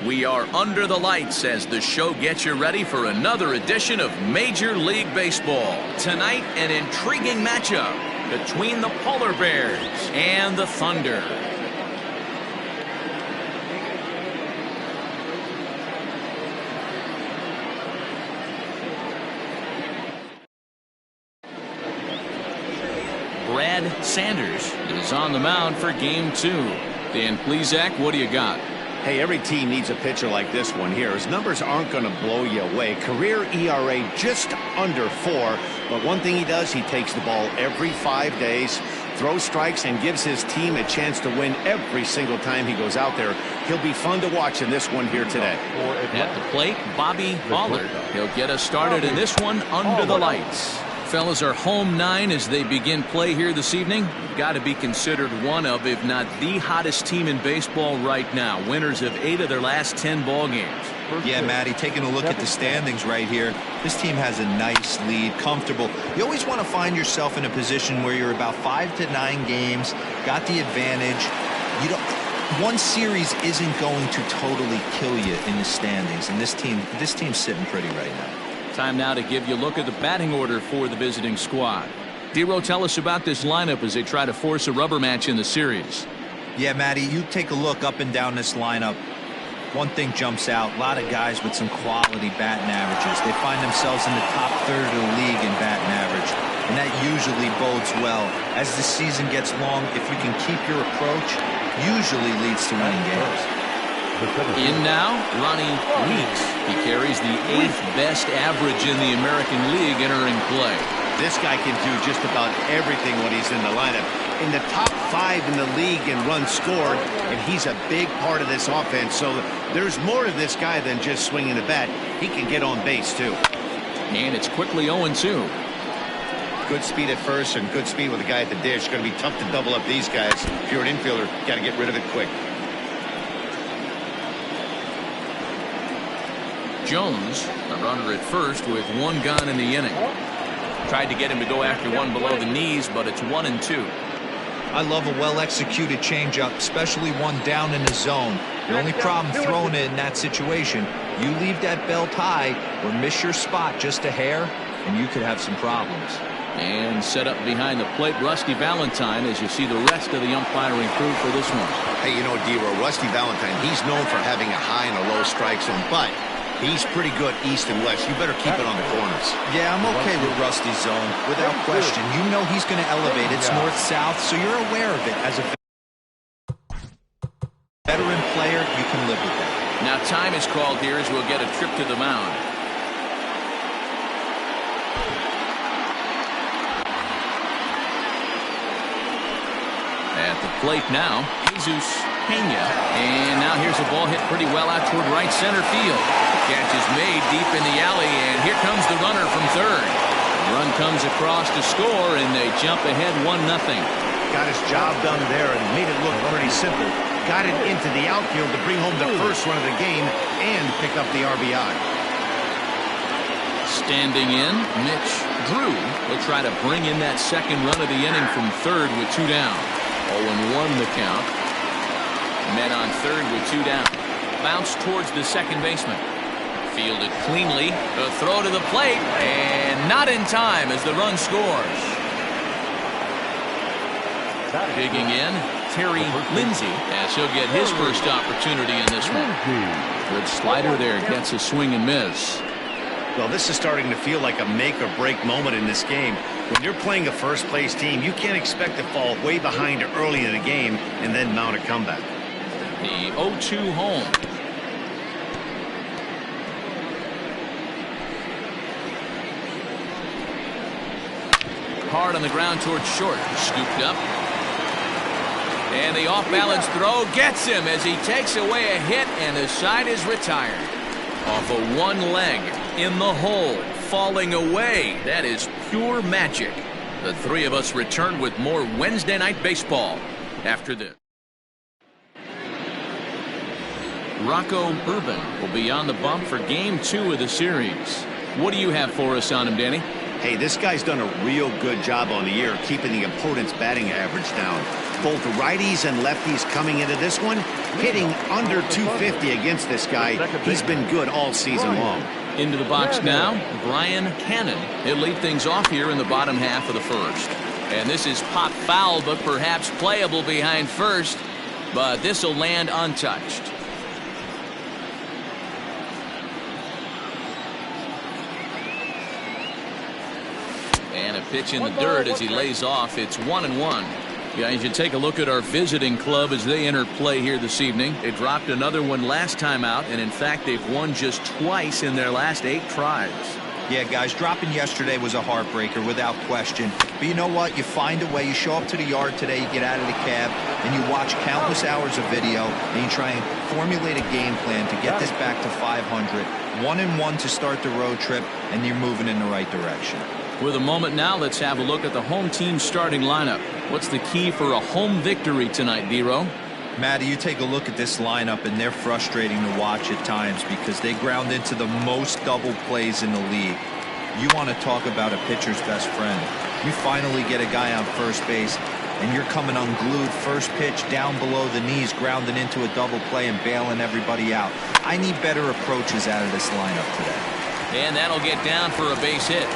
We are under the lights as the show gets you ready for another edition of Major League Baseball. Tonight, an intriguing matchup between the Polar Bears and the Thunder. Brad Sanders is on the mound for game 2. Dan Plesac, what do you got? Hey, every team needs a pitcher like this one here. His numbers aren't going to blow you away. Career ERA just under 4. But one thing he does, he takes the ball every 5 days, throws strikes, and gives his team a chance to win every single time he goes out there. He'll be fun to watch in this one here today. At the plate, Bobby Pollard. He'll get us started in this one under the lights. Fellas, are home 9 as they begin play here this evening. Got to be considered one of, if not the hottest team in baseball right now. Winners of 8 of their last 10 ball games. Yeah, Matty, taking a look at the standings right here, this team has a nice lead, comfortable. You always want to find yourself in a position where you're about 5 to 9 games, got the advantage. One series isn't going to totally kill you in the standings, and this team's sitting pretty right now. Time now to give you a look at the batting order for the visiting squad. Dero, tell us about this lineup as they try to force a rubber match in the series. Yeah, Matty, you take a look up and down this lineup. One thing jumps out, a lot of guys with some quality batting averages. They find themselves in the top third of the league in batting average, and that usually bodes well. As the season gets long, if you can keep your approach, usually leads to winning games. In now, Ronnie Weeks. He carries the 8th best average in the American League entering play. This guy can do just about everything when he's in the lineup. In the top 5 in the league in runs scored, and he's a big part of this offense. So there's more to this guy than just swinging the bat. He can get on base, too. And it's quickly 0-2. Good speed at first and good speed with the guy at the dish. Going to be tough to double up these guys. If you're an infielder, got to get rid of it quick. Jones, a runner at first with 1 gone in the inning. Tried to get him to go after one below the knees, but it's 1-2. I love a well-executed changeup, especially one down in the zone. The only problem throwing it in that situation, you leave that belt high or miss your spot just a hair, and you could have some problems. And set up behind the plate, Rusty Valentine, as you see the rest of the umpiring crew for this one. Hey, you know, Dero, Rusty Valentine, he's known for having a high and a low strike zone, but he's pretty good east and west. You better keep it on the corners. Yeah, I'm okay with Rusty's zone, without question. You know he's going to elevate. It's north-south, so you're aware of it. As a veteran player, you can live with that. Now time is called here as we'll get a trip to the mound. At the plate now, Jesus Pena. And now here's a ball hit pretty well out toward right center field. Catch is made deep in the alley, and here comes the runner from third. The run comes across to score, and they jump ahead 1-0. Got his job done there and made it look pretty simple. Got it into the outfield to bring home the first run of the game and pick up the RBI. Standing in, Mitch Drew will try to bring in that second run of the inning from third with 2 down. 0-1 the count. Men on third with 2 down. Bounce towards the second baseman. Fielded cleanly. A throw to the plate, and not in time as the run scores. Digging in, Terry Lindsay, as he'll get his first opportunity in this one. Good slider there, gets a swing and miss. Well, this is starting to feel like a make-or-break moment in this game. When you're playing a first-place team, you can't expect to fall way behind early in the game and then mount a comeback. The 0-2 home. Hard on the ground towards short. Scooped up. And the off-balance throw gets him as he takes away a hit, and the side is retired. Off of one leg, in the hole, falling away. That is pure magic. The three of us return with more Wednesday Night Baseball after this. Rocco Urban will be on the bump for game 2 of the series. What do you have for us on him, Danny? Hey, this guy's done a real good job on the year keeping the opponent's batting average down. Both righties and lefties coming into this one, hitting under 250 against this guy. He's been good all season long. Into the box now, Brian Cannon. He'll lead things off here in the bottom half of the first. And this is pop foul, but perhaps playable behind first. But this will land untouched. And a pitch in the dirt as he lays off. It's 1-1. Guys, you take a look at our visiting club as they enter play here this evening. They dropped another one last time out, and in fact, they've won just twice in their last 8 tries. Yeah, guys, dropping yesterday was a heartbreaker without question. But you know what? You find a way. You show up to the yard today, you get out of the cab, and you watch countless hours of video, and you try and formulate a game plan to get this back to 500. 1-1 to start the road trip, and you're moving in the right direction. With a moment now, let's have a look at the home team starting lineup. What's the key for a home victory tonight, D-Row? Matty, you take a look at this lineup, and they're frustrating to watch at times because they ground into the most double plays in the league. You want to talk about a pitcher's best friend. You finally get a guy on first base, and you're coming unglued first pitch down below the knees, grounding into a double play and bailing everybody out. I need better approaches out of this lineup today. And that'll get down for a base hit.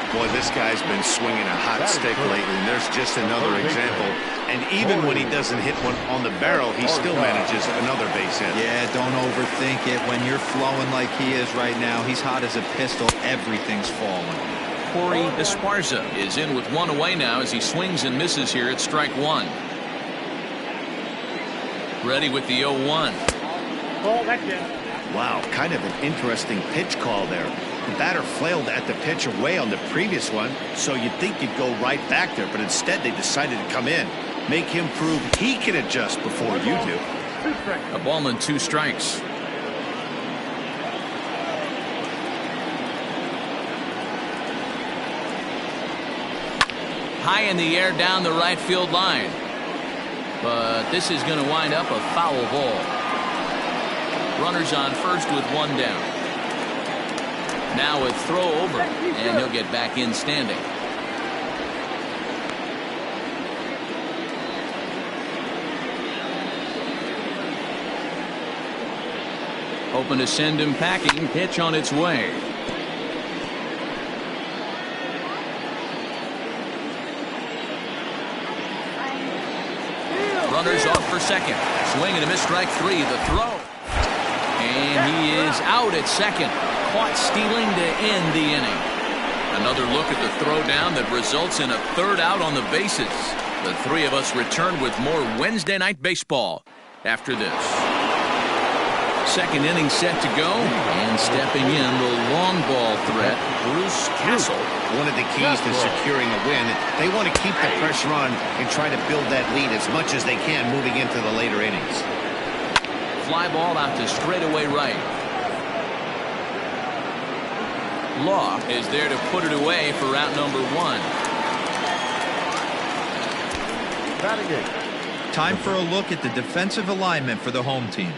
Boy, this guy's been swinging a hot stick lately, and there's just another example. And even when he doesn't hit one on the barrel, he still manages another base hit. Yeah, don't overthink it. When you're flowing like he is right now, he's hot as a pistol. Everything's falling. Corey Esparza is in with one away now as he swings and misses here at strike one. Ready with the 0-1. Wow, kind of an interesting pitch call there. The batter flailed at the pitch away on the previous one, so you'd think you'd go right back there, but instead they decided to come in, make him prove he can adjust before you do. A ball and 2 strikes. High in the air down the right field line. But this is going to wind up a foul ball. Runners on first with 1 down. Now a throw over, and he'll get back in standing. Open to send him packing. Pitch on its way. Runners off for second. Swing and a miss, strike 3. The throw. And he is out at second. Caught stealing to end the inning. Another look at the throwdown that results in a 3rd out on the bases. The 3 of us return with more Wednesday night baseball after this. Second inning set to go, and stepping in the long ball threat, Bruce Castle. One of the keys to securing a win, they want to keep the pressure on and try to build that lead as much as they can moving into the later innings. Fly ball out to straightaway right. Law is there to put it away for route number 1. Time for a look at the defensive alignment for the home team.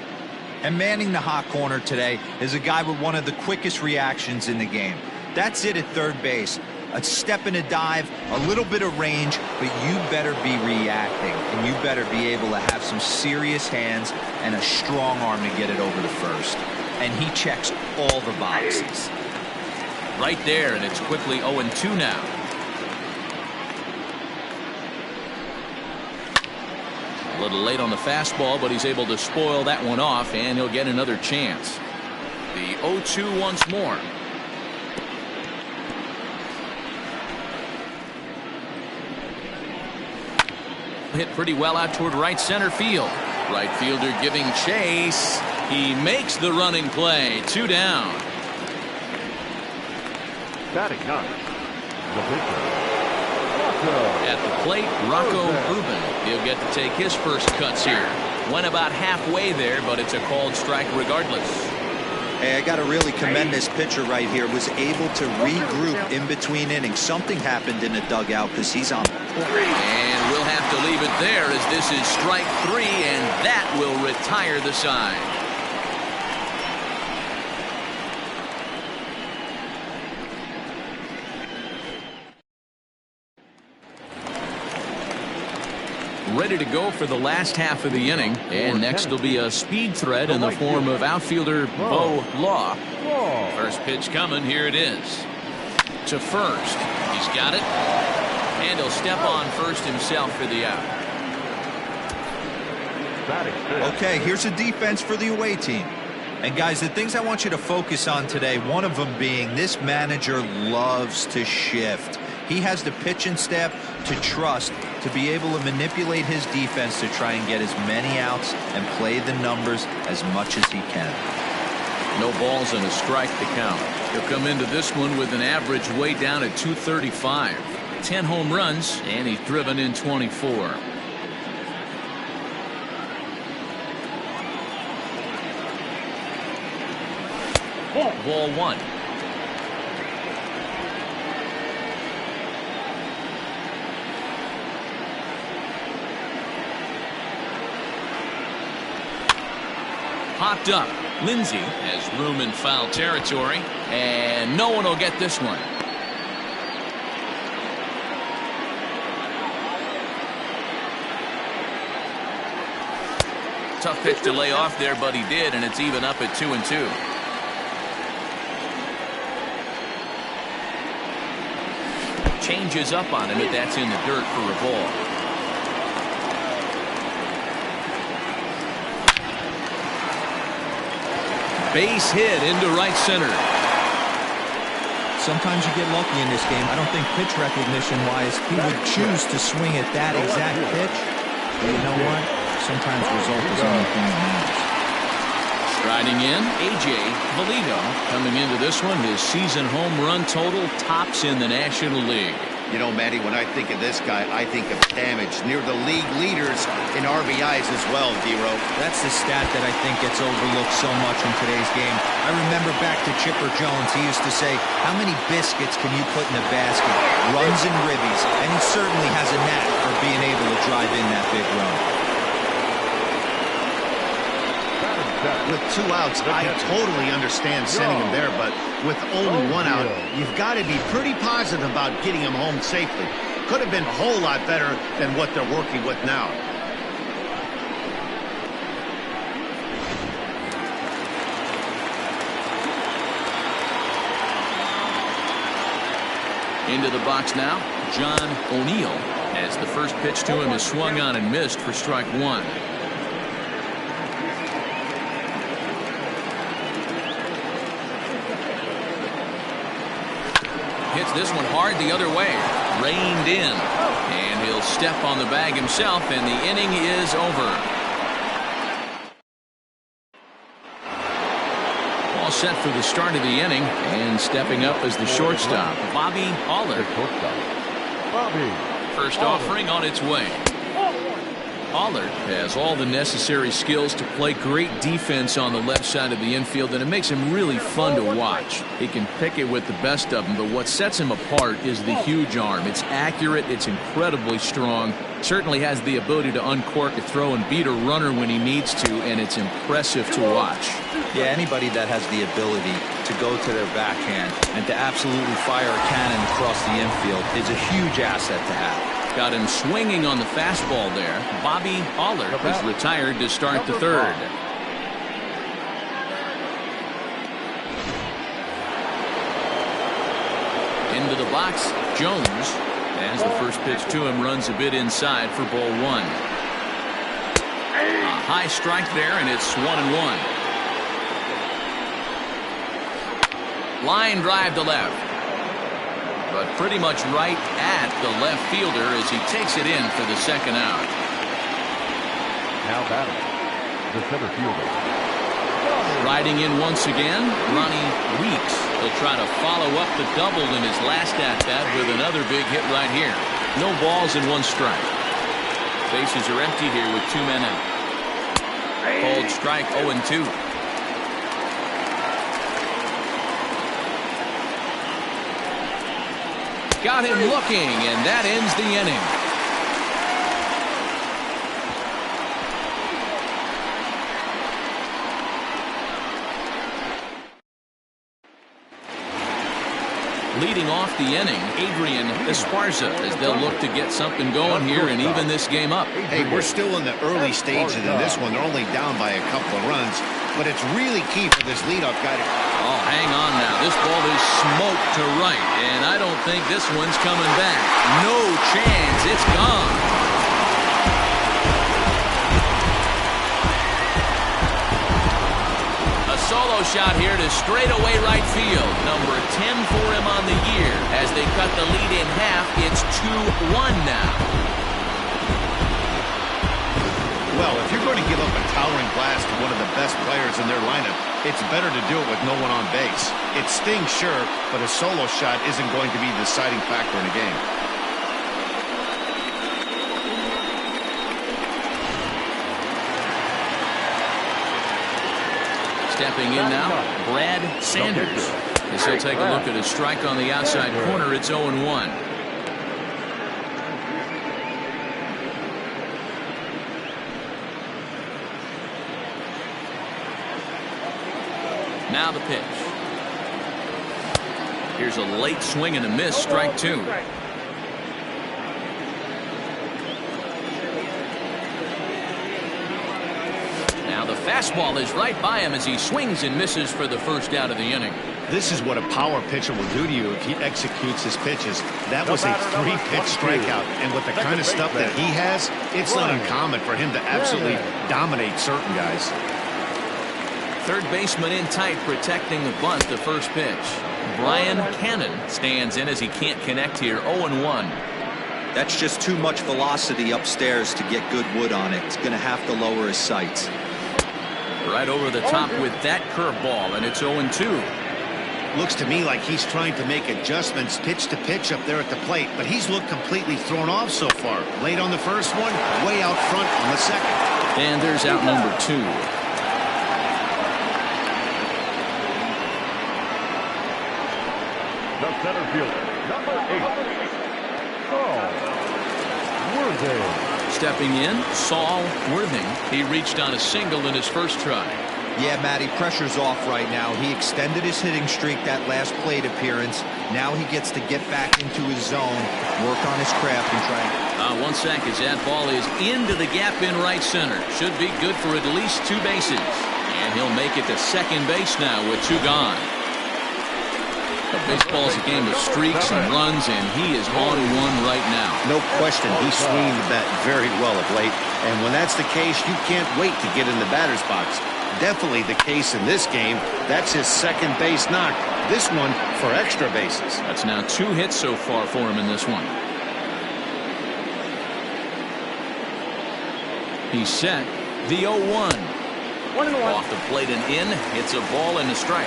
And manning the hot corner today is a guy with one of the quickest reactions in the game. That's it at third base. A step and a dive, a little bit of range, but you better be reacting, and you better be able to have some serious hands and a strong arm to get it over to first. And he checks all the boxes. Right there, and it's quickly 0-2 now. A little late on the fastball, but he's able to spoil that one off, and he'll get another chance. The 0-2 once more. Hit pretty well out toward right center field. Right fielder giving chase. He makes the running play. 2 down. Batting ninth, the pitcher, At the plate, Rocco Rubin. He'll get to take his first cuts here. Went about halfway there, but it's a called strike regardless. Hey, I got to really commend this pitcher right here. Was able to regroup in between innings. Something happened in the dugout because he's on point. And we'll have to leave it there as this is strike 3, and that will retire the side. ready to go for the last half of the inning. And next will be a speed threat in the form of outfielder Bo Law. First pitch coming. Here it is. To first. He's got it. And he'll step on first himself for the out. Okay, here's a defense for the away team. And guys, the things I want you to focus on today, one of them being this manager loves to shift. He has the pitching staff to trust to be able to manipulate his defense to try and get as many outs and play the numbers as much as he can. No balls and a strike to count. He'll come into this one with an average way down at 235. 10 home runs, and he's driven in 24. Ball one. Popped up. Lindsey has room in foul territory, and no one will get this one. Tough pitch to lay off there, but he did, and it's even up at 2-2. Changes up on him, but that's in the dirt for a ball. Base hit into right center. Sometimes you get lucky in this game. I don't think pitch recognition-wise he would choose to swing at that exact pitch. But you know what? Sometimes result is the only thing that matters. Striding in, A.J. Valito. Coming into this one, his season home run total tops in the National League. You know, Matty, when I think of this guy, I think of damage. Near the league leaders in RBIs as well, D-Ro. That's the stat that I think gets overlooked so much in today's game. I remember back to Chipper Jones. He used to say, how many biscuits can you put in a basket? Runs and ribbies. And he certainly has a knack for being able to drive in that big run. With 2 outs, I totally understand sending him there, but with only 1 out, you've got to be pretty positive about getting him home safely. Could have been a whole lot better than what they're working with now. Into the box now, John O'Neill, as the first pitch to him is swung on and missed for strike 1. Hits this one hard the other way. Reined in. And he'll step on the bag himself, and the inning is over. All set for the start of the inning, and stepping up as the shortstop, Bobby Aller. First offering on its way. Aller has all the necessary skills to play great defense on the left side of the infield, and it makes him really fun to watch. He can pick it with the best of them, but what sets him apart is the huge arm. It's accurate, it's incredibly strong, certainly has the ability to uncork a throw and beat a runner when he needs to, and it's impressive to watch. Yeah, anybody that has the ability to go to their backhand and to absolutely fire a cannon across the infield is a huge asset to have. Got him swinging on the fastball there. Bobby Aller is retired to start the third. Into the box, Jones, as the first pitch to him runs a bit inside for ball 1. A high strike there, and it's 1-1. Line drive to left. But pretty much right at the left fielder as he takes it in for the second out. Now batting, the center fielder. Riding in once again, Ronnie Weeks. He'll try to follow up the double in his last at-bat with another big hit right here. No balls and 1 strike. Bases are empty here with 2 men out. Called strike 0-2. Got him looking, and that ends the inning. Leading off the inning, Adrian Esparza, as they'll look to get something going here and even this game up. Hey, we're still in the early stages in this one. They're only down by a couple of runs, but it's really key for this leadoff guy to... Oh, hang on now. This ball is smoked to right, and I don't think this one's coming back. No chance. It's gone. Solo shot here to straightaway right field. Number 10 for him on the year. As they cut the lead in half, it's 2-1 now. Well, if you're going to give up a towering blast to one of the best players in their lineup, it's better to do it with no one on base. It stings, sure, but a solo shot isn't going to be the deciding factor in a game. Stepping in now, Brad Sanders. As he'll take a look at a strike on the outside corner, it's 0-1. Now the pitch. Here's a late swing and a miss, strike 2. The fastball is right by him as he swings and misses for the first out of the inning. This is what a power pitcher will do to you if he executes his pitches. That was a 3-pitch strikeout, and with the kind of stuff that he has, it's not uncommon for him to absolutely dominate certain guys. Third baseman in tight, protecting the bunt, the first pitch. Brian Cannon stands in as he can't connect here, 0-1. That's just too much velocity upstairs to get good wood on it. It's going to have to lower his sights. Right over the top with that curveball, and it's 0-2. Looks to me like he's trying to make adjustments pitch to pitch up there at the plate, but he's looked completely thrown off so far. Late on the first one, way out front on the second. And there's out number 2. The center fielder, number 8, Worthing. Stepping in, Saul Worthing. He reached on a single in his first try. Yeah, Matty, pressure's off right now. He extended his hitting streak that last plate appearance. Now he gets to get back into his zone, work on his craft, and try. 1 sec as that ball is into the gap in right center. Should be good for at least 2 bases. And he'll make it to second base now with 2 gone. But baseball's a game of streaks and runs, and he is on one right now. No question, he's swinging the bat very well of late. And when that's the case, you can't wait to get in the batter's box. Definitely the case in this game. That's his second base knock. This one for extra bases. That's now 2 hits so far for him in this one. He's set. The 0-1. Off the plate and in. It's a ball and a strike.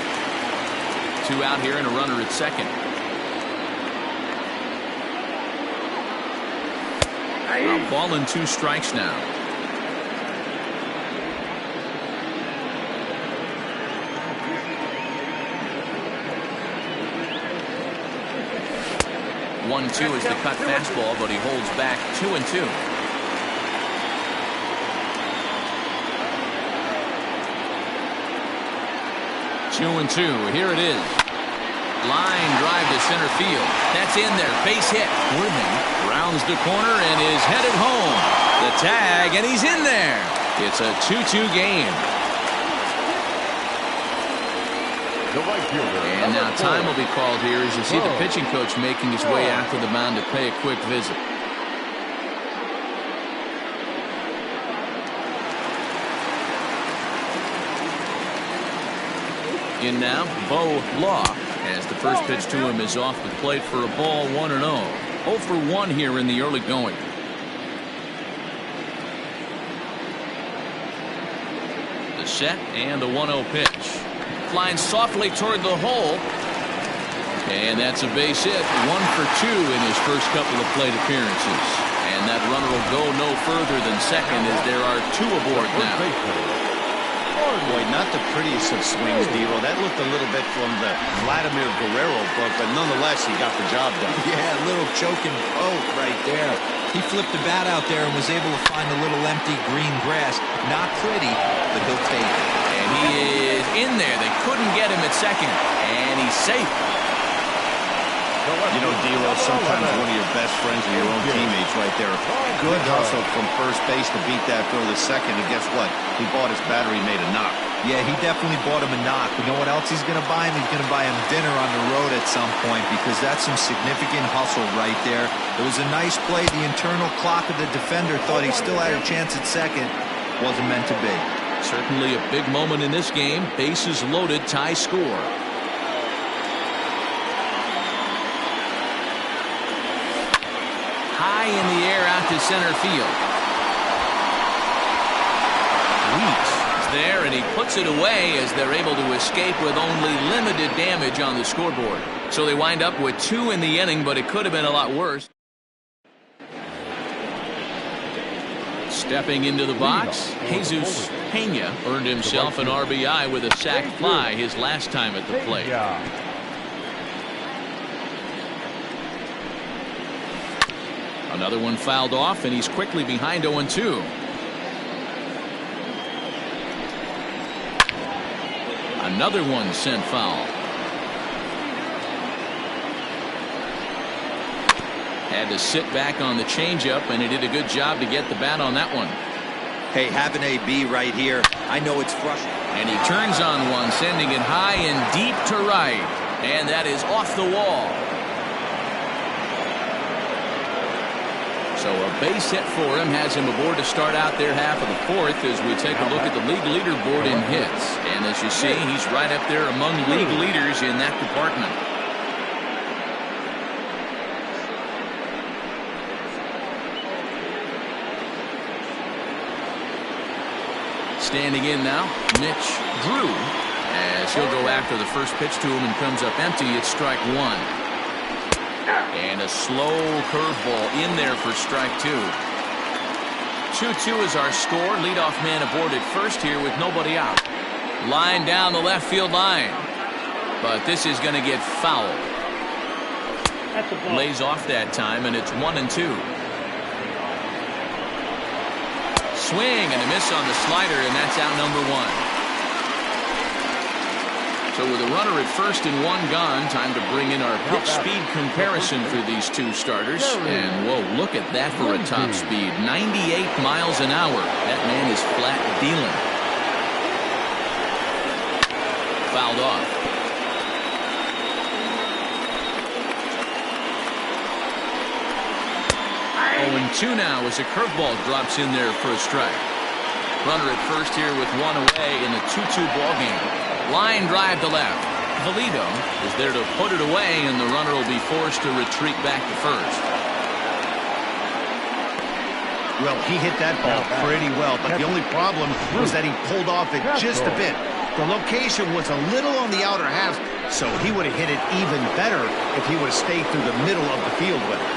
2 out here and a runner at second. A ball and 2 strikes now. One, 2 is the cut fastball, but he holds back 2-2. Two and 2. Here it is. Line drive to center field. That's in there. Base hit. Worthing rounds the corner and is headed home. The tag, and he's in there. It's a 2-2 game. And now time will be called here as you see the pitching coach making his way after the mound to pay a quick visit. In now, Bo Law, as the first pitch to him is off the plate for a ball, 1-0. 0 for 1 here in the early going. The set and the 1-0 pitch. Flying softly toward the hole. And that's a base hit. 1 for 2 in his first couple of plate appearances. And that runner will go no further than second as there are 2 aboard now. Boy, not the prettiest of swings, Devo. That looked a little bit from the Vladimir Guerrero book, but nonetheless, he got the job done. Yeah, a little choking poke right there. He flipped the bat out there and was able to find a little empty green grass. Not pretty, but he'll take it. And he is in there. They couldn't get him at second, and he's safe. You know, D'Lo, sometimes one of your best friends are your own teammates right there. Good hustle from first base to beat that throw to second, and guess what? He bought his battery made a knock. Yeah, he definitely bought him a knock. You know what else he's going to buy him? He's going to buy him dinner on the road at some point, because that's some significant hustle right there. It was a nice play. The internal clock of the defender thought he still had a chance at second. Wasn't meant to be. Certainly a big moment in this game. Bases loaded, tie score. High in the air out to center field. Weeks is there, and he puts it away as they're able to escape with only limited damage on the scoreboard. So they wind up with 2 in the inning, but it could have been a lot worse. Stepping into the box, Jesus Pena earned himself an RBI with a sac fly his last time at the plate. Another one fouled off, and he's quickly behind 0-2. Another one sent foul. Had to sit back on the changeup, and he did a good job to get the bat on that one. Hey, have an AB right here. I know it's frustrating. And he turns on one, sending it high and deep to right. And that is off the wall. So a base hit for him has him aboard to start out their half of the fourth as we take a look at the league leaderboard in hits. And as you see, he's right up there among league leaders in that department. Standing in now, Mitch Drew, as he'll go after the first pitch to him and comes up empty. It's strike 1. And a slow curveball in there for strike 2. 2-2 is our score. Leadoff man aboard at first here with nobody out. Line down the left field line. But this is going to get fouled. Lays off that time, and it's 1-2. Swing and a miss on the slider, and that's out number 1. So with a runner at first and 1 gone, time to bring in our pitch speed comparison for these two starters. And whoa, look at that for a top speed. 98 miles an hour. That man is flat dealing. Fouled off. 0-2 now as a curveball drops in there for a strike. Runner at first here with 1 away in a 2-2 ball game. Line drive to left. Valido is there to put it away, and the runner will be forced to retreat back to first. Well, he hit that ball pretty well, but the only problem was that he pulled off it just a bit. The location was a little on the outer half, so he would have hit it even better if he would have stayed through the middle of the field with it.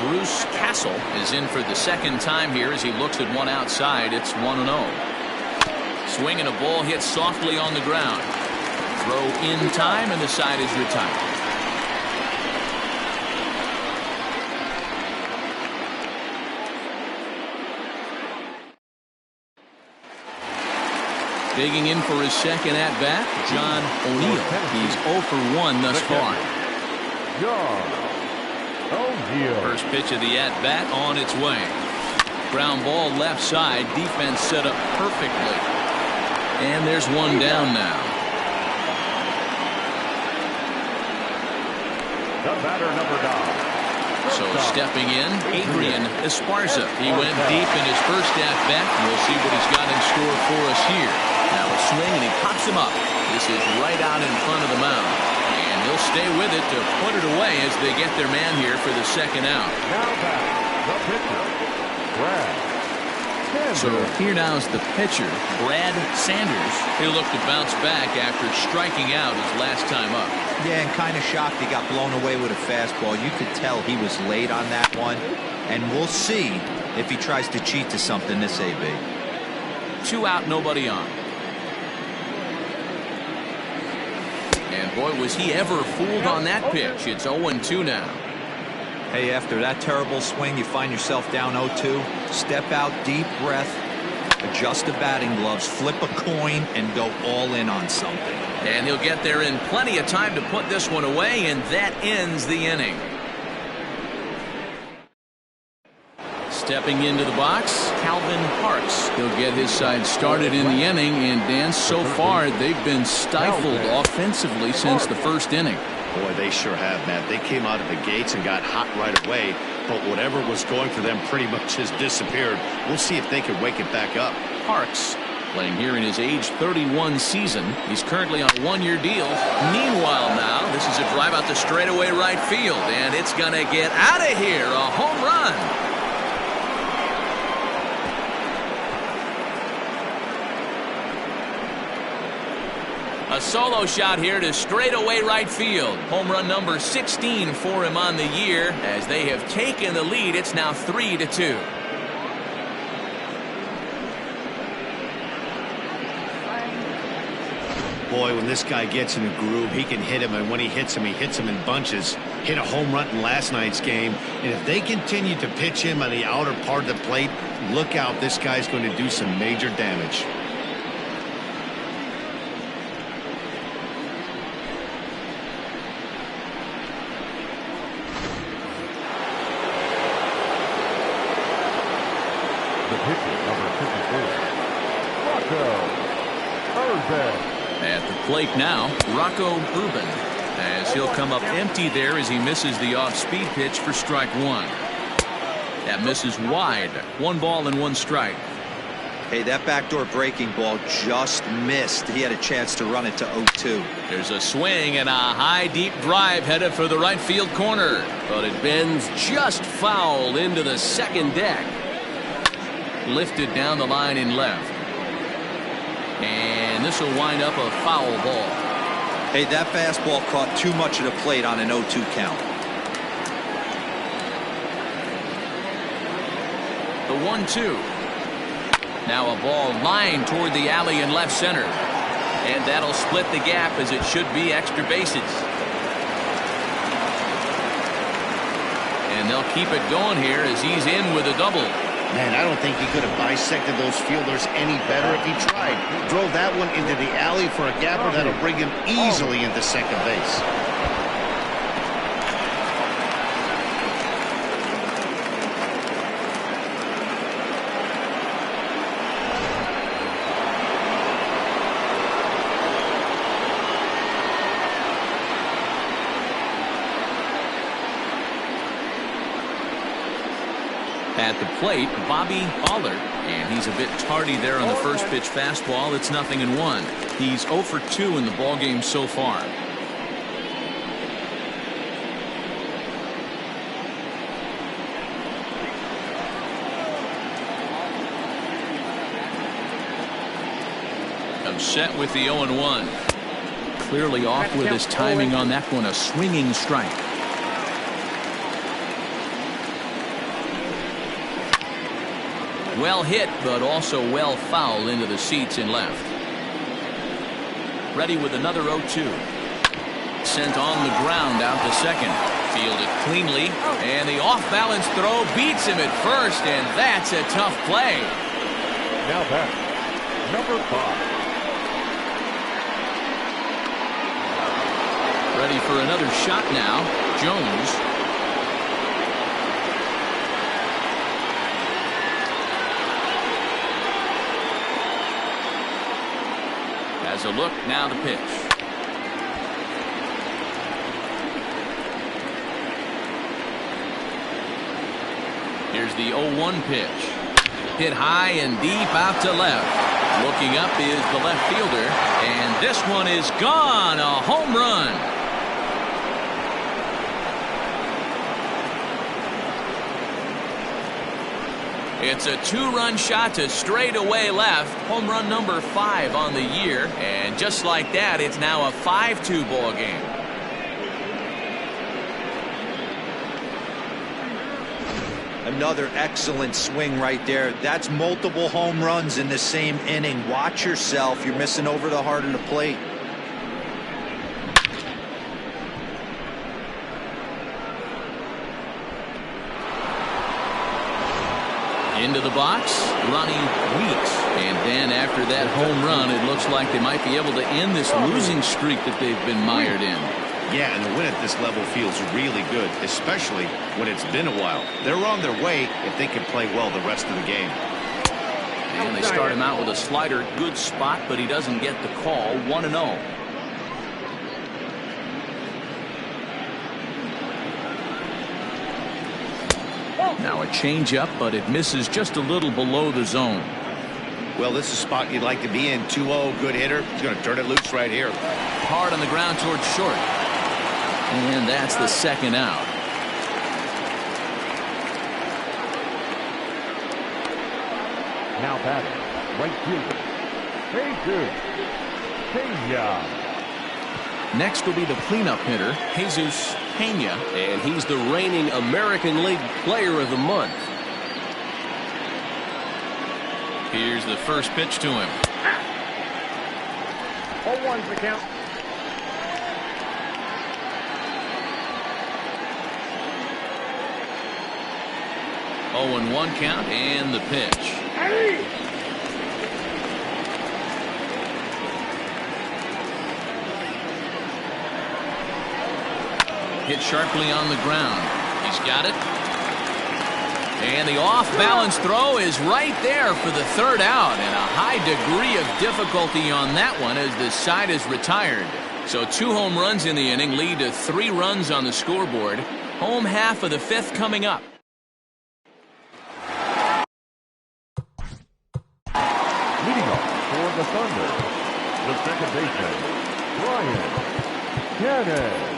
Bruce Castle is in for the second time here as he looks at one outside. It's 1-0. Swing and a ball hit softly on the ground. Throw in time, and the side is retired. Digging in for his second at-bat, John O'Neill. He's 0 for 1 thus far. First pitch of the at-bat on its way. Ground ball left side. Defense set up perfectly. And there's one down now. The batter, number 9. So stepping in, Adrian Esparza. He went deep in his first at-bat. We'll see what he's got in store for us here. Now a swing, and he pops him up. This is right out in front of the mound. And he'll stay with it to put it away as they get their man here for the second out. Now back, the pitcher, Brad Sanders. So here now is the pitcher, Brad Sanders. He'll look to bounce back after striking out his last time up. Yeah, and kind of shocked he got blown away with a fastball. You could tell he was late on that one. And we'll see if he tries to cheat to something this AB. 2 out, nobody on. And boy, was he ever fooled on that pitch. It's 0-2 now. Hey, after that terrible swing, you find yourself down 0-2. Step out, deep breath, Adjust the batting gloves, flip a coin, and go all in on something. And he'll get there in plenty of time to put this one away, and that ends the inning. Stepping into the box, Calvin Parks. He'll get his side started in the inning, and Dan, so far they've been stifled offensively since the first inning. Boy, they sure have, Matt. They came out of the gates and got hot right away, but whatever was going for them pretty much has disappeared. We'll see if they can wake it back up. Parks playing here in his age 31 season. He's currently on a one-year deal. Meanwhile now, this is a drive out to straightaway right field, and it's going to get out of here. A home run. A solo shot here to straightaway right field. Home run number 16 for him on the year. As they have taken the lead, it's now 3-2. Boy, when this guy gets in a groove, he can hit him, and when he hits him in bunches. Hit a home run in last night's game, and if they continue to pitch him on the outer part of the plate, look out, this guy's going to do some major damage. The pitcher, number 54, Rocco Urban. At the plate now, Rocco Urban, as he'll come up empty there as he misses the off-speed pitch for strike one. That misses wide. 1 ball and 1 strike. Hey, that backdoor breaking ball just missed. He had a chance to run it to 0-2. There's a swing and a high deep drive headed for the right field corner, but it bends just foul into the second deck. Lifted down the line in left. And this will wind up a foul ball. Hey, that fastball caught too much of the plate on an 0-2 count. The 1-2. Now a ball lined toward the alley in left center. And that'll split the gap as it should be extra bases. And they'll keep it going here as he's in with a double. Man, I don't think he could have bisected those fielders any better if he tried. Drove that one into the alley for a gapper that'll bring him easily into second base. At the plate, Bobby Allard, and he's a bit tardy there on the first pitch fastball. It's 0-1. He's 0 for 2 in the ballgame so far. Set with the 0-1. Clearly off with his timing on that one. A swinging strike. Well hit, but also well fouled into the seats in left. Ready with another 0-2. Sent on the ground out to second. Fielded cleanly, and the off-balance throw beats him at first, and that's a tough play. Now back, number 5. Ready for another shot now. Jones. Has a look, now the pitch. Here's the 0-1 pitch. Hit high and deep out to left. Looking up is the left fielder, and this one is gone. A home run. It's a 2-run shot to straightaway left. Home run number 5 on the year. And just like that, it's now a 5-2 ball game. Another excellent swing right there. That's multiple home runs in the same inning. Watch yourself. You're missing over the heart of the plate. Into the box, Ronnie Weeks. And then after that home run, it looks like they might be able to end this losing streak that they've been mired in. Yeah, and the win at this level feels really good, especially when it's been a while. They're on their way if they can play well the rest of the game. And they start him out with a slider. Good spot, but he doesn't get the call. 1-0. Now a changeup, but it misses just a little below the zone. Well, this is a spot you'd like to be in. 2-0, good hitter. He's going to turn it loose right here. Hard on the ground towards short. And that's the second out. Now batting, right fielder, Pena. Next will be the cleanup hitter, Jesus Pena. And he's the reigning American League Player of the Month. Here's the first pitch to him. 0-1's the count. Oh, and 1 count, and the pitch. Hit sharply on the ground. He's got it. And the off-balance throw is right there for the third out, and a high degree of difficulty on that one as the side is retired. So 2 home runs in the inning lead to 3 runs on the scoreboard. Home half of the 5th coming up. Leading off for the Thunder, the second baseman, Brian Cannon.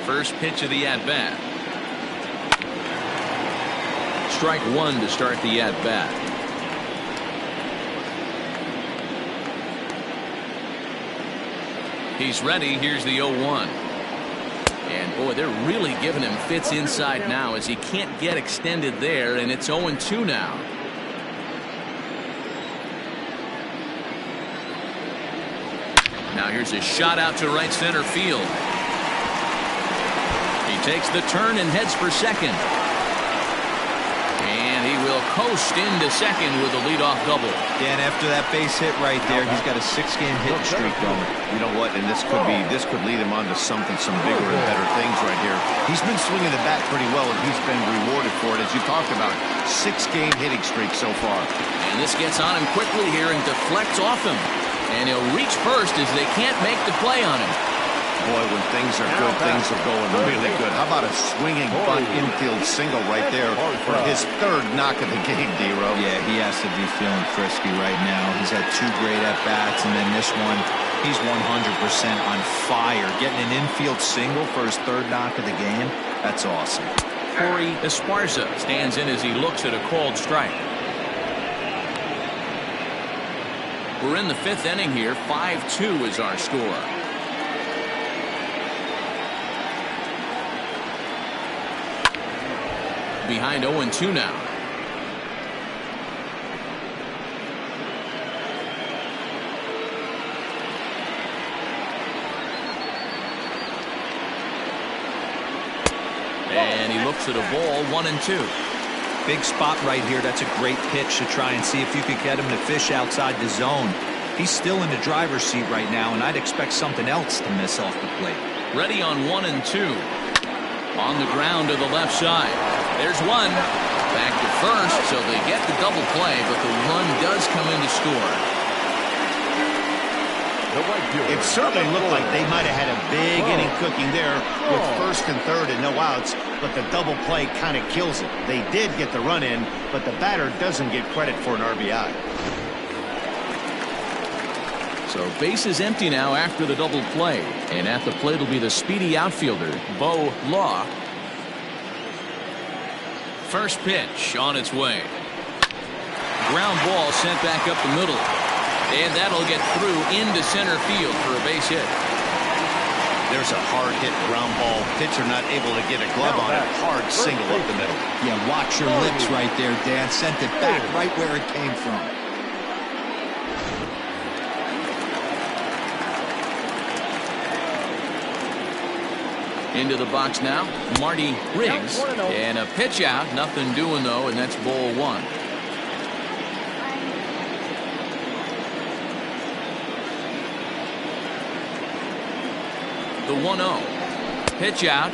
First pitch of the at-bat. Strike 1 to start the at-bat. He's ready. Here's the 0-1. And boy, they're really giving him fits inside now as he can't get extended there, and it's 0-2 now. Now here's a shot out to right center field. He takes the turn and heads for second. And he will coast into second with a leadoff double. Dan, after that base hit right there, he's got a 6-game hitting streak going. You know what? And this could lead him on to some bigger and better things right here. He's been swinging the bat pretty well, and he's been rewarded for it, as you talked about. 6-game hitting streak so far. And this gets on him quickly here and deflects off him. And he'll reach first as they can't make the play on him. Boy, when things are good, things are going really good. How about a swinging bunt infield single right there for his 3rd knock of the game, D-Row? Yeah, he has to be feeling frisky right now. He's had 2 great at-bats, and then this one, he's 100% on fire. Getting an infield single for his 3rd knock of the game, that's awesome. Corey Esparza stands in as he looks at a called strike. We're in the 5th inning here. 5-2 is our score. Behind 0-2 now. And he looks at a ball. 1-2. Big spot right here. That's a great pitch to try and see if you could get him to fish outside the zone. He's still in the driver's seat right now, and I'd expect something else to miss off the plate. Ready on 1-2. On the ground to the left side. There's one. Back to first, so they get the double play, but the run does come in to score. It certainly looked like they might have had a big inning cooking there with 1st and 3rd and no outs, but the double play kind of kills it. They did get the run in, but the batter doesn't get credit for an RBI. So base is empty now after the double play, and at the plate will be the speedy outfielder, Bo Law. First pitch on its way. Ground ball sent back up the middle. And that'll get through into center field for a base hit. There's a hard-hit ground ball. Pitcher not able to get a glove on it. Hard single up the middle. Yeah, watch your lips right there, Dan. Sent it back right where it came from. Into the box now, Marty Riggs. And a pitch out. Nothing doing, though, and that's ball one. The 1-0. Pitch out.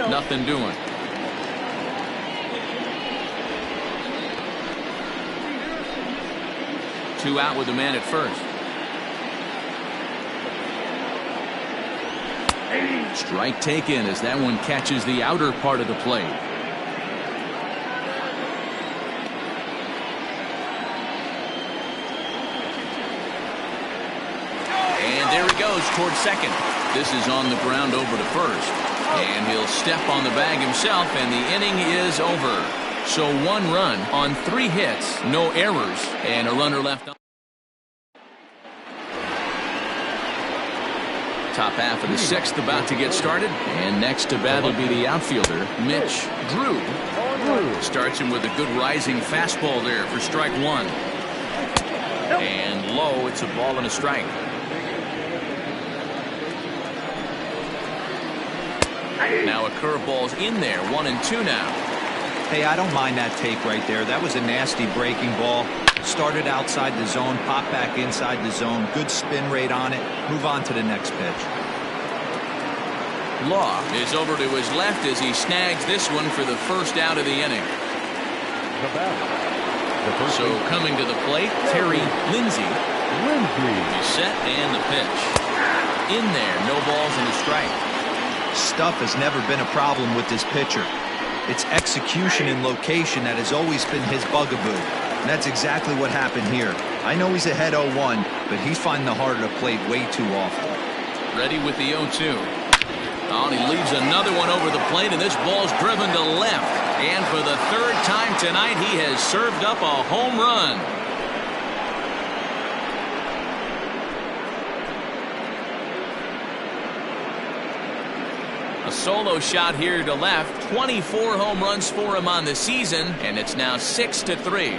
Nothing doing. Two out with the man at first. Strike taken as that one catches the outer part of the plate. And there he goes towards second. This is on the ground over to first. And he'll step on the bag himself, and the inning is over. So 1 run on 3 hits, no errors, and a runner left on. Top half of the 6th about to get started, and next to bat will be the outfielder, Mitch Drew. Starts him with a good rising fastball there for strike 1. And low, it's a ball and a strike. Now a curveball's in there, 1-2 now. Hey, I don't mind that take right there. That was a nasty breaking ball. Started outside the zone, popped back inside the zone. Good spin rate on it. Move on to the next pitch. Law is over to his left as he snags this one for the first out of the inning. So coming to the plate, Terry Lindsay. He's set and the pitch. In there, no balls and a strike. Stuff has never been a problem with this pitcher. It's execution and location that has always been his bugaboo. And that's exactly what happened here. I know he's ahead 0-1, but he's finding the heart of the plate way too often. Ready with the 0-2. Oh, and he leaves another one over the plate, and this ball's driven to left. And for the 3rd time tonight, he has served up a home run. A solo shot here to left. 24 home runs for him on the season, and it's now 6-3.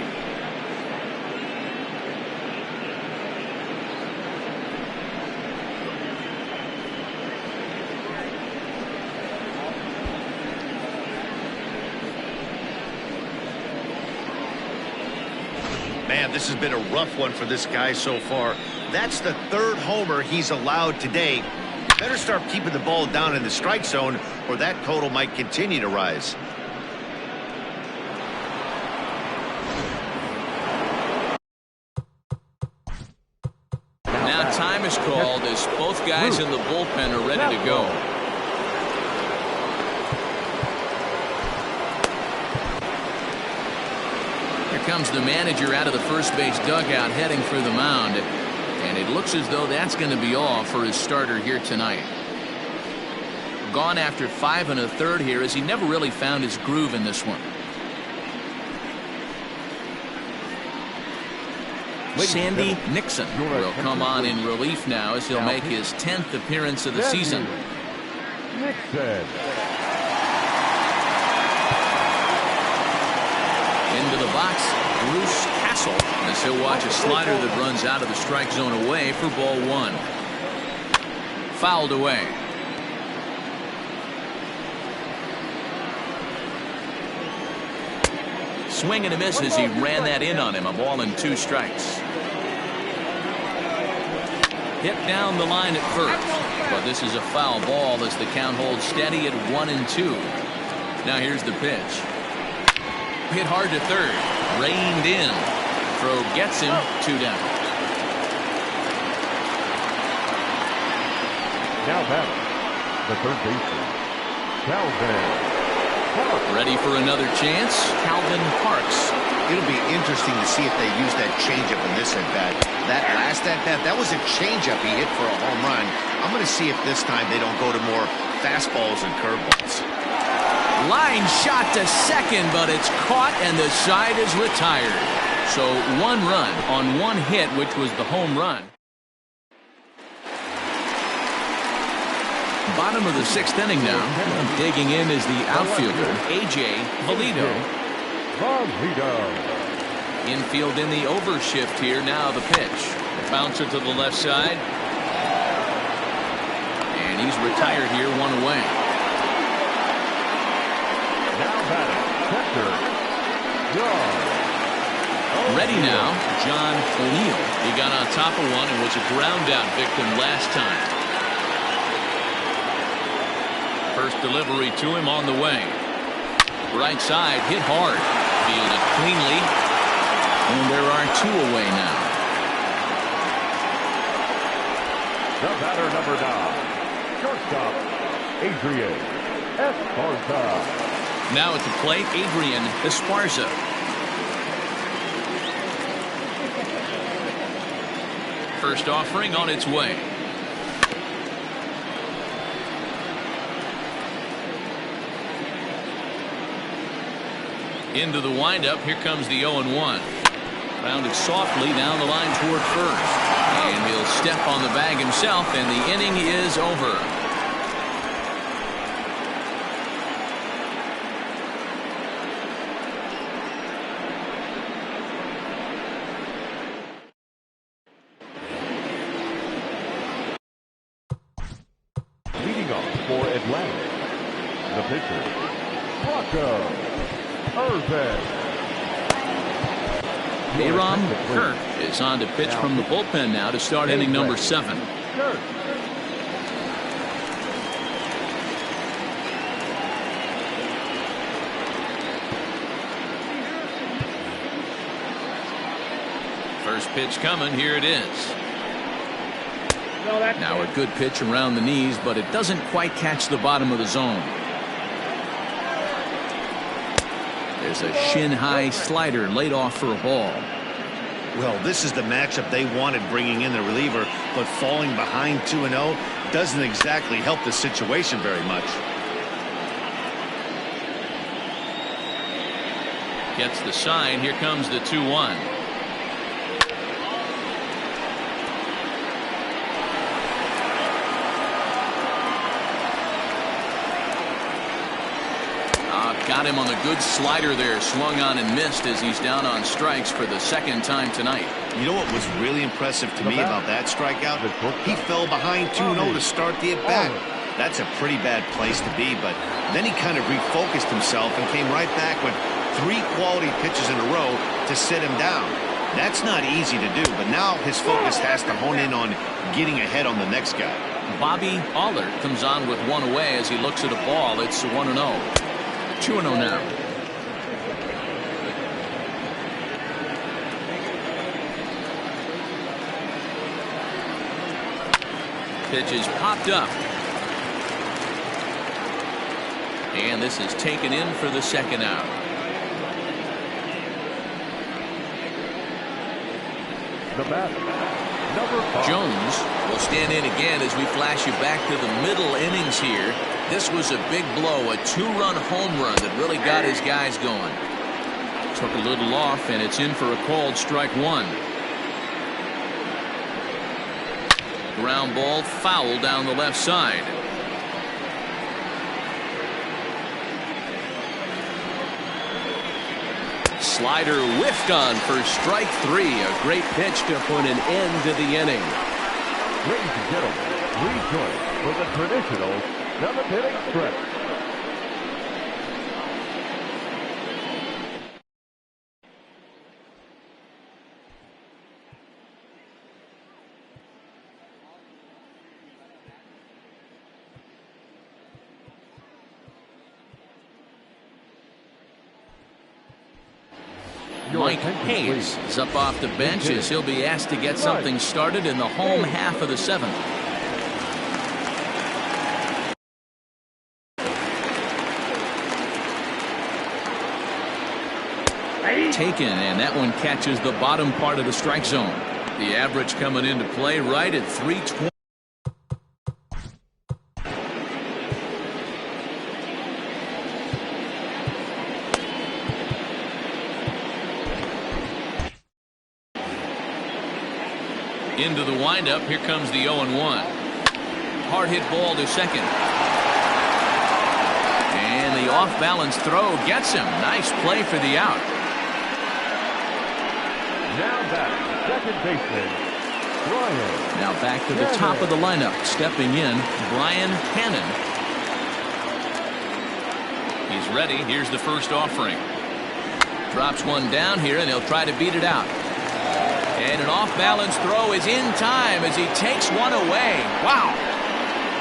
Man, this has been a rough one for this guy so far. That's the 3rd homer he's allowed today. Better start keeping the ball down in the strike zone, or that total might continue to rise. Now time is called as both guys in the bullpen are ready to go. Here comes the manager out of the first base dugout heading for the mound. And it looks as though that's going to be all for his starter here tonight. Gone after 5 1/3 here as he never really found his groove in this one. Sandy Nixon will come on in relief now as he'll make his 10th appearance of the season. Into the box, Bruce Castle, as he'll watch a slider that runs out of the strike zone away for ball 1. Fouled away. Swing and a miss as he ran that in on him. A ball and 2 strikes. Hit down the line at first, but this is a foul ball as the count holds steady at 1-2. Now here's the pitch. Hit hard to third. Reined in. Throw gets him 2 down. Now batting, the third baseman, Calvin. Ready for another chance, Calvin Parks. It'll be interesting to see if they use that changeup in this at-bat. That last at-bat, that was a changeup he hit for a home run. I'm going to see if this time they don't go to more fastballs and curveballs. Line shot to second, but it's caught and the side is retired. So 1 run on 1 hit, which was the home run. Bottom of the 6th inning now. Digging in is the outfielder, A.J. Valido. Infield in the overshift here. Now the pitch. Bouncer to the left side. And he's retired here, 1 away. Now batting, catcher, John. Ready now, John O'Neill. He got on top of one and was a ground out victim last time. First delivery to him on the way. Right side, hit hard. Fielded cleanly. And there are 2 away now. The batter, number 9, shortstop, Adrian Esparza. Now at the plate, Adrian Esparza. First offering on its way. Into the windup. Here comes the 0-1. Rounded softly down the line toward first. And he'll step on the bag himself, and the inning is over. Leading off for Atlanta, the pitcher, Rocco Irvin. Aaron Kirk is on to pitch from the bullpen now to start inning number 7. First pitch coming. Here it is. Now a good pitch around the knees, but it doesn't quite catch the bottom of the zone. There's a shin-high slider laid off for a ball. Well, this is the matchup they wanted, bringing in the reliever, but falling behind 2-0 doesn't exactly help the situation very much. Gets the sign. Here comes the 2-1. Got him on the good slider there. Swung on and missed as he's down on strikes for the 2nd time tonight. You know what was really impressive to me about that strikeout? He fell behind 2-0 to start the at-bat. That's a pretty bad place to be, but then he kind of refocused himself and came right back with 3 quality pitches in a row to sit him down. That's not easy to do, but now his focus has to hone in on getting ahead on the next guy. Bobby Allard comes on with 1 away as he looks at a ball. It's 1-0. 2-0 now. Pitch is popped up. And this is taken in for the 2nd out. The batter, number 5. Jones will stand in again as we flash you back to the middle innings here. This was a big blow, a 2-run home run that really got his guys going. Took a little off, and it's in for a called strike 1. Ground ball foul down the left side. Slider whiffed on for strike 3. A great pitch to put an end to the inning. Ladies and gentlemen, rejoin for the traditional 7th-inning stretch. Mike Hayes is up off the bench as he'll be asked to get something started in the home half of the 7th. Taken, and that one catches the bottom part of the strike zone. The average coming into play right at 320. Into the windup. Here comes the 0-1. hard hit ball to second. And the off-balance throw gets him. Nice play for the out. Now back, second baseman, Brian. Now back to the top of the lineup. Stepping in, Brian Hannon. He's ready. Here's the first offering. Drops one down here, and he'll try to beat it out. And an off-balance throw is in time as he takes one away. Wow.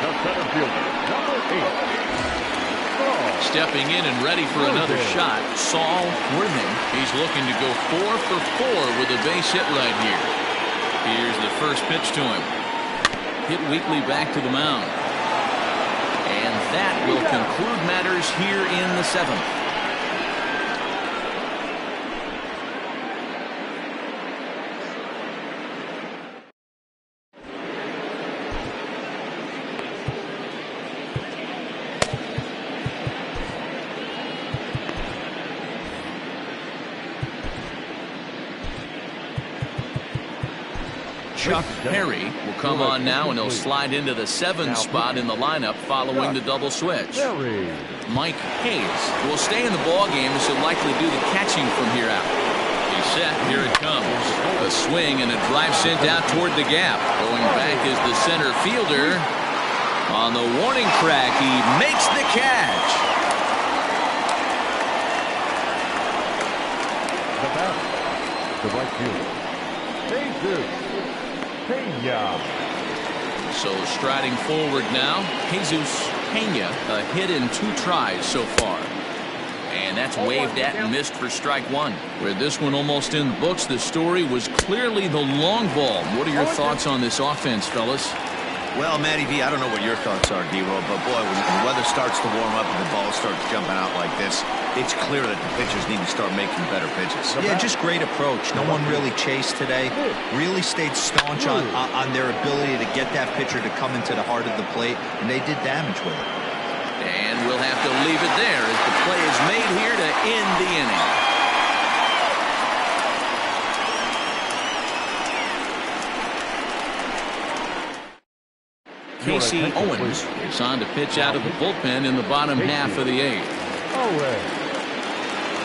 The center fielder, number 8. Stepping in and ready for another shot, Saul Worthing. He's looking to go 4 for 4 with a base hit right here. Here's the first pitch to him. Hit weakly back to the mound. And that will conclude matters here in the 7th. Chuck Perry will come on now, and he'll slide into the 7th spot in the lineup following the double switch. Mike Hayes will stay in the ballgame as he'll likely do the catching from here out. He's set. Here it comes. A swing and a drive sent out toward the gap. Going back is the center fielder. On the warning track, he makes the catch. The batter, the right fielder, Jesus. So striding forward now, Jesus Pena, a hit in 2 tries so far. And that's waved at and missed for strike 1. With this one almost in the books, the story was clearly the long ball. What are your thoughts on this offense, fellas? Well, Matty V, I don't know what your thoughts are, D-Roll, but boy, when the weather starts to warm up and the ball starts jumping out like this, it's clear that the pitchers need to start making better pitches. Yeah, just great approach. No one really chased today. Really stayed staunch on their ability to get that pitcher to come into the heart of the plate, and they did damage with it. And we'll have to leave it there as the play is made here to end the inning. Casey Owens is on to pitch out of the bullpen in the bottom half of the 8th.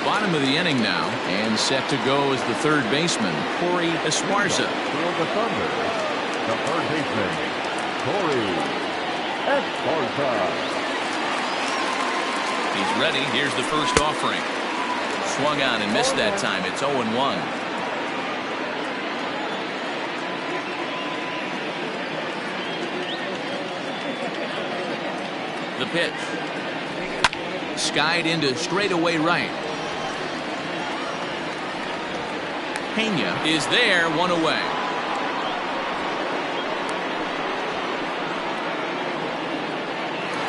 Bottom of the inning now, and set to go is the third baseman, Corey Esparza. For the Thunder, the third baseman, Corey Esparza. He's ready. Here's the first offering. Swung on and missed that time. It's 0-1. The pitch. Skied into straightaway right. Pena is there, 1 away.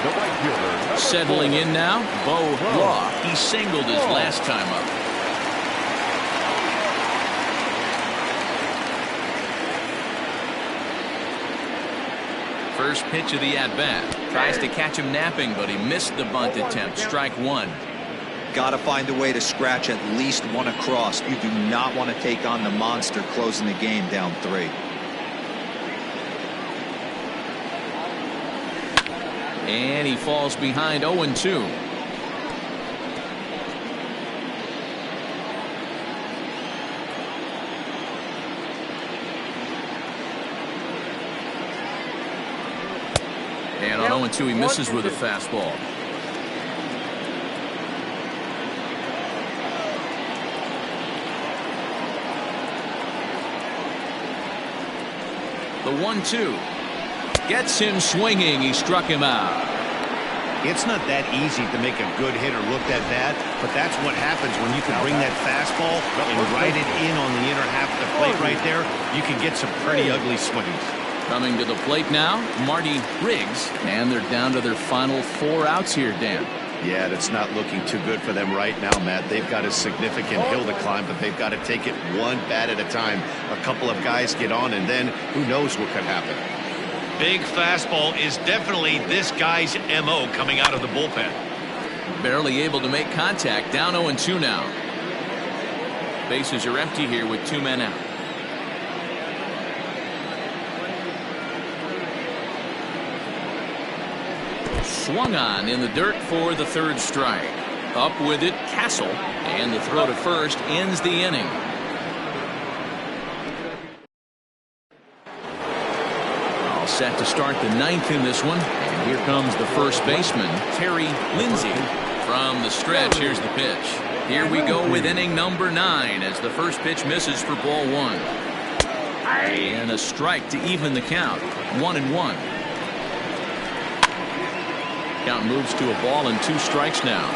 The right fielder, settling in now, Bo Law. He singled his last time up. First pitch of the at-bat. Tries to catch him napping, but he missed the bunt attempt. Strike 1. Got to find a way to scratch at least 1 across. You do not want to take on the monster closing the game down 3. And he falls behind 0-2. And on 0-2, he misses with a fastball. The 1-2 gets him swinging. He struck him out. It's not that easy to make a good hitter look that bad, but that's what happens when you can bring that fastball and ride it in on the inner half of the plate right there. You can get some pretty ugly swings. Coming to the plate now, Marty Riggs, and they're down to their final 4 outs here, Dan. Yeah, that's not looking too good for them right now, Matt. They've got a significant hill to climb, but they've got to take it one bat at a time. A couple of guys get on, and then who knows what could happen. Big fastball is definitely this guy's MO coming out of the bullpen. Barely able to make contact. Down 0-2 now. Bases are empty here with 2 men out. Swung on in the dirt for the third strike. Up with it, Castle, and the throw to first ends the inning. All set to start the ninth in this one, and here comes the first baseman, Terry Lindsay. From the stretch, here's the pitch. Here we go with inning number 9 as the first pitch misses for ball 1. And a strike to even the count. 1-1. Count moves to a ball and 2 strikes now.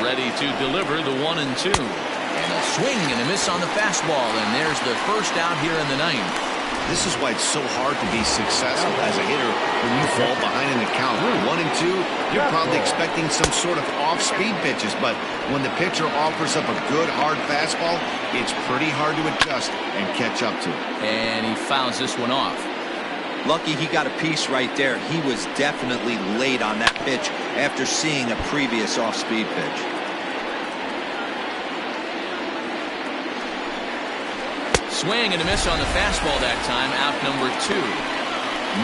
Ready to deliver the 1-2. And a swing and a miss on the fastball, and there's the first out here in the 9th. This is why it's so hard to be successful as a hitter when you fall behind in the count. 1-2, you're probably expecting some sort of off-speed pitches, but when the pitcher offers up a good hard fastball, it's pretty hard to adjust and catch up to. And he fouls this one off. Lucky he got a piece right there. He was definitely late on that pitch after seeing a previous off-speed pitch. Swing and a miss on the fastball that time. Out number 2.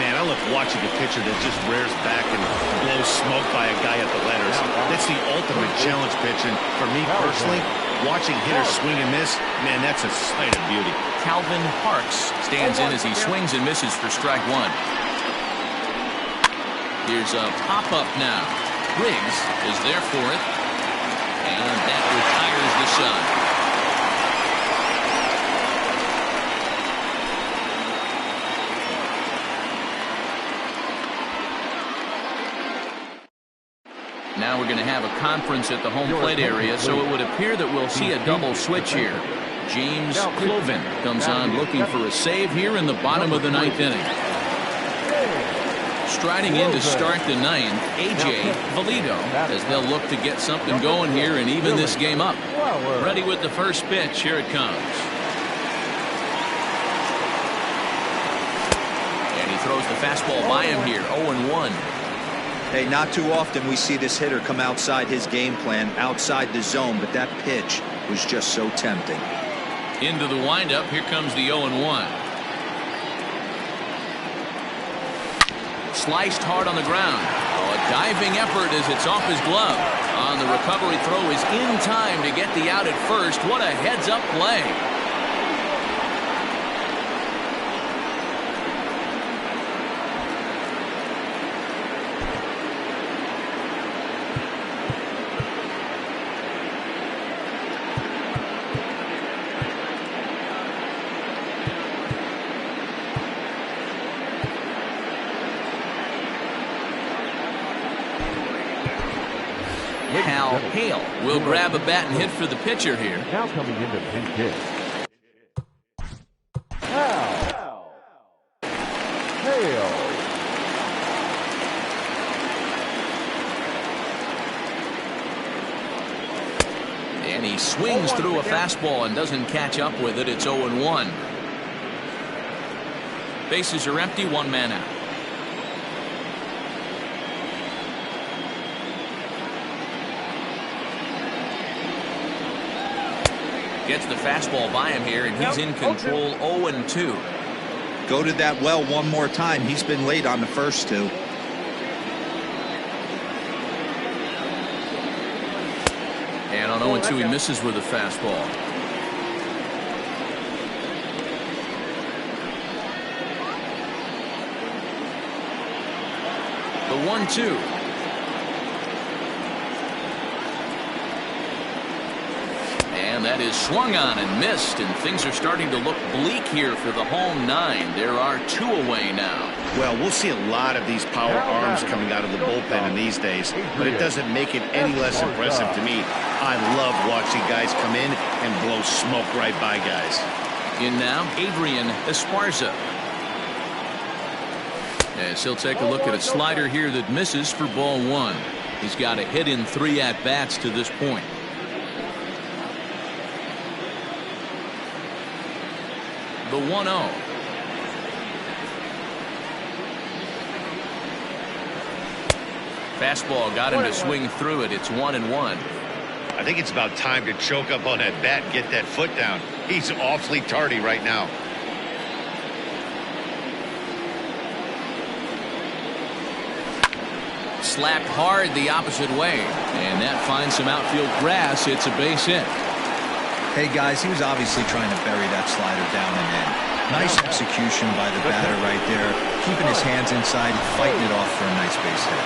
Man, I love watching a pitcher that just rears back and blows smoke by a guy at the letters. That's the ultimate challenge pitch, and for me personally, watching hitters swing and miss, man, that's a sight of beauty. Calvin Parks stands in as he swings and misses for strike 1. Here's a pop-up now. Briggs is there for it, and that retires the side. Now we're going to have a conference at the home plate area, so it would appear that we'll see a double switch here. James Clovin comes on looking for a save here in the bottom of the 9th inning. Striding in to start the 9th, A.J. Valido, as they'll look to get something going here and even this game up. Ready with the first pitch. Here it comes. And he throws the fastball by him here, 0-1. Hey, not too often we see this hitter come outside his game plan, outside the zone, but that pitch was just so tempting. Into the windup, here comes the 0-1. Sliced hard on the ground. Oh, a diving effort as it's off his glove. On the recovery throw is in time to get the out at first. What a heads-up play. Hal Hale will grab a bat and hit for the pitcher here. Now coming into pinch hit. Hale. And he swings through a fastball and doesn't catch up with it. It's 0-1. Bases are empty, 1 man out. Gets the fastball by him here, and he's in control. 0-2. Go to that well one more time. He's been late on the first 2. And on 0-2, he misses with a fastball. The 1-2. And that is swung on and missed, and things are starting to look bleak here for the home 9. There are 2 away now. Well, we'll see a lot of these power arms coming out of the bullpen in these days, but it doesn't make it any less impressive to me. I love watching guys come in and blow smoke right by guys. In now, Adrian Esparza. As he'll take a look at a slider here that misses for ball 1. He's got a hit in 3 at-bats to this point. The 1-0. Fastball got him to swing through it. It's 1-1. I think it's about time to choke up on that bat and get that foot down. He's awfully tardy right now. Slapped hard the opposite way, and that finds some outfield grass. It's a base hit. Hey guys, he was obviously trying to bury that slider down and in. Nice execution by the batter right there, keeping his hands inside, fighting it off for a nice base hit.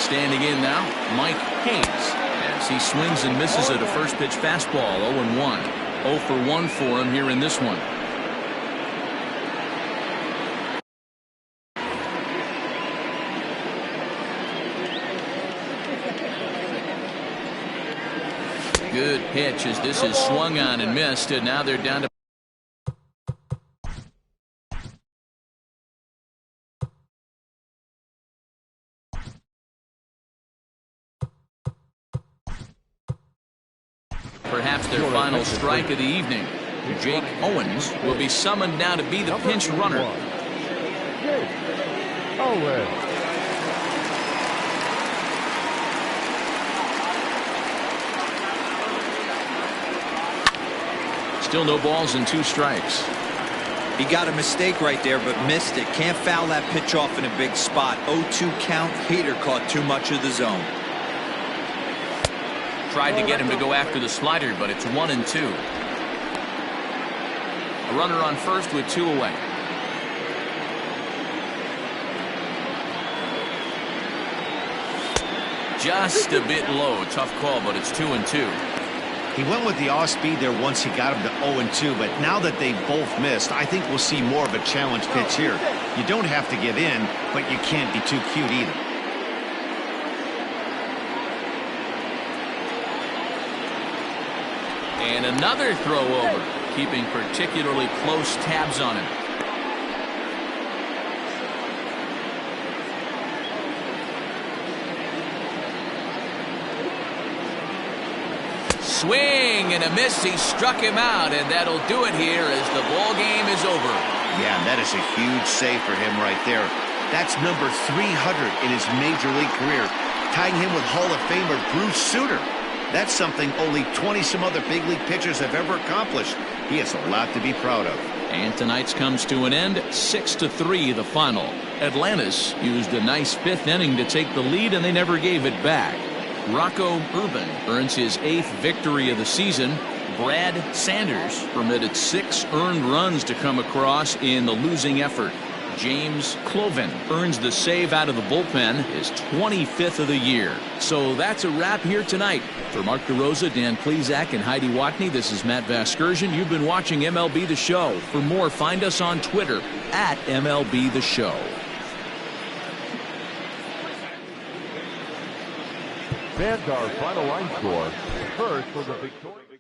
Standing in now, Mike Hayes, as he swings and misses at a first pitch fastball. 0-1. 0 for 1 for him here in this one. Good pitch as this is swung on and missed, and now they're down to perhaps their final strike of the evening. Jake Owens will be summoned now to be the pinch runner. Jake Owens. Still no balls and 2 strikes. He got a mistake right there, but missed it. Can't foul that pitch off in a big spot. 0-2 count. Hader caught too much of the zone. Tried to get him to go after the slider, but it's 1-2. A runner on first with 2 away. Just a bit low. Tough call, but it's 2-2. He went with the off speed there once he got him to 0-2, but now that they both missed, I think we'll see more of a challenge pitch here. You don't have to give in, but you can't be too cute either. And another throw over, keeping particularly close tabs on him. Swing and a miss. He struck him out, and that'll do it here as the ball game is over. Yeah, that is a huge save for him right there. That's number 300 in his major league career, tying him with Hall of Famer Bruce Sutter. That's something only 20-some other big league pitchers have ever accomplished. He has a lot to be proud of. And tonight's comes to an end, 6-3 the final. Atlantis used a nice 5th inning to take the lead, and they never gave it back. Rocco Urban earns his 8th victory of the season. Brad Sanders permitted 6 earned runs to come across in the losing effort. James Cloven earns the save out of the bullpen, his 25th of the year. So that's a wrap here tonight. For Mark DeRosa, Dan Plesac, and Heidi Watney, this is Matt Vasgersian. You've been watching MLB The Show. For more, find us on Twitter at MLB The Show. Fans, our final line score. First for the victorious.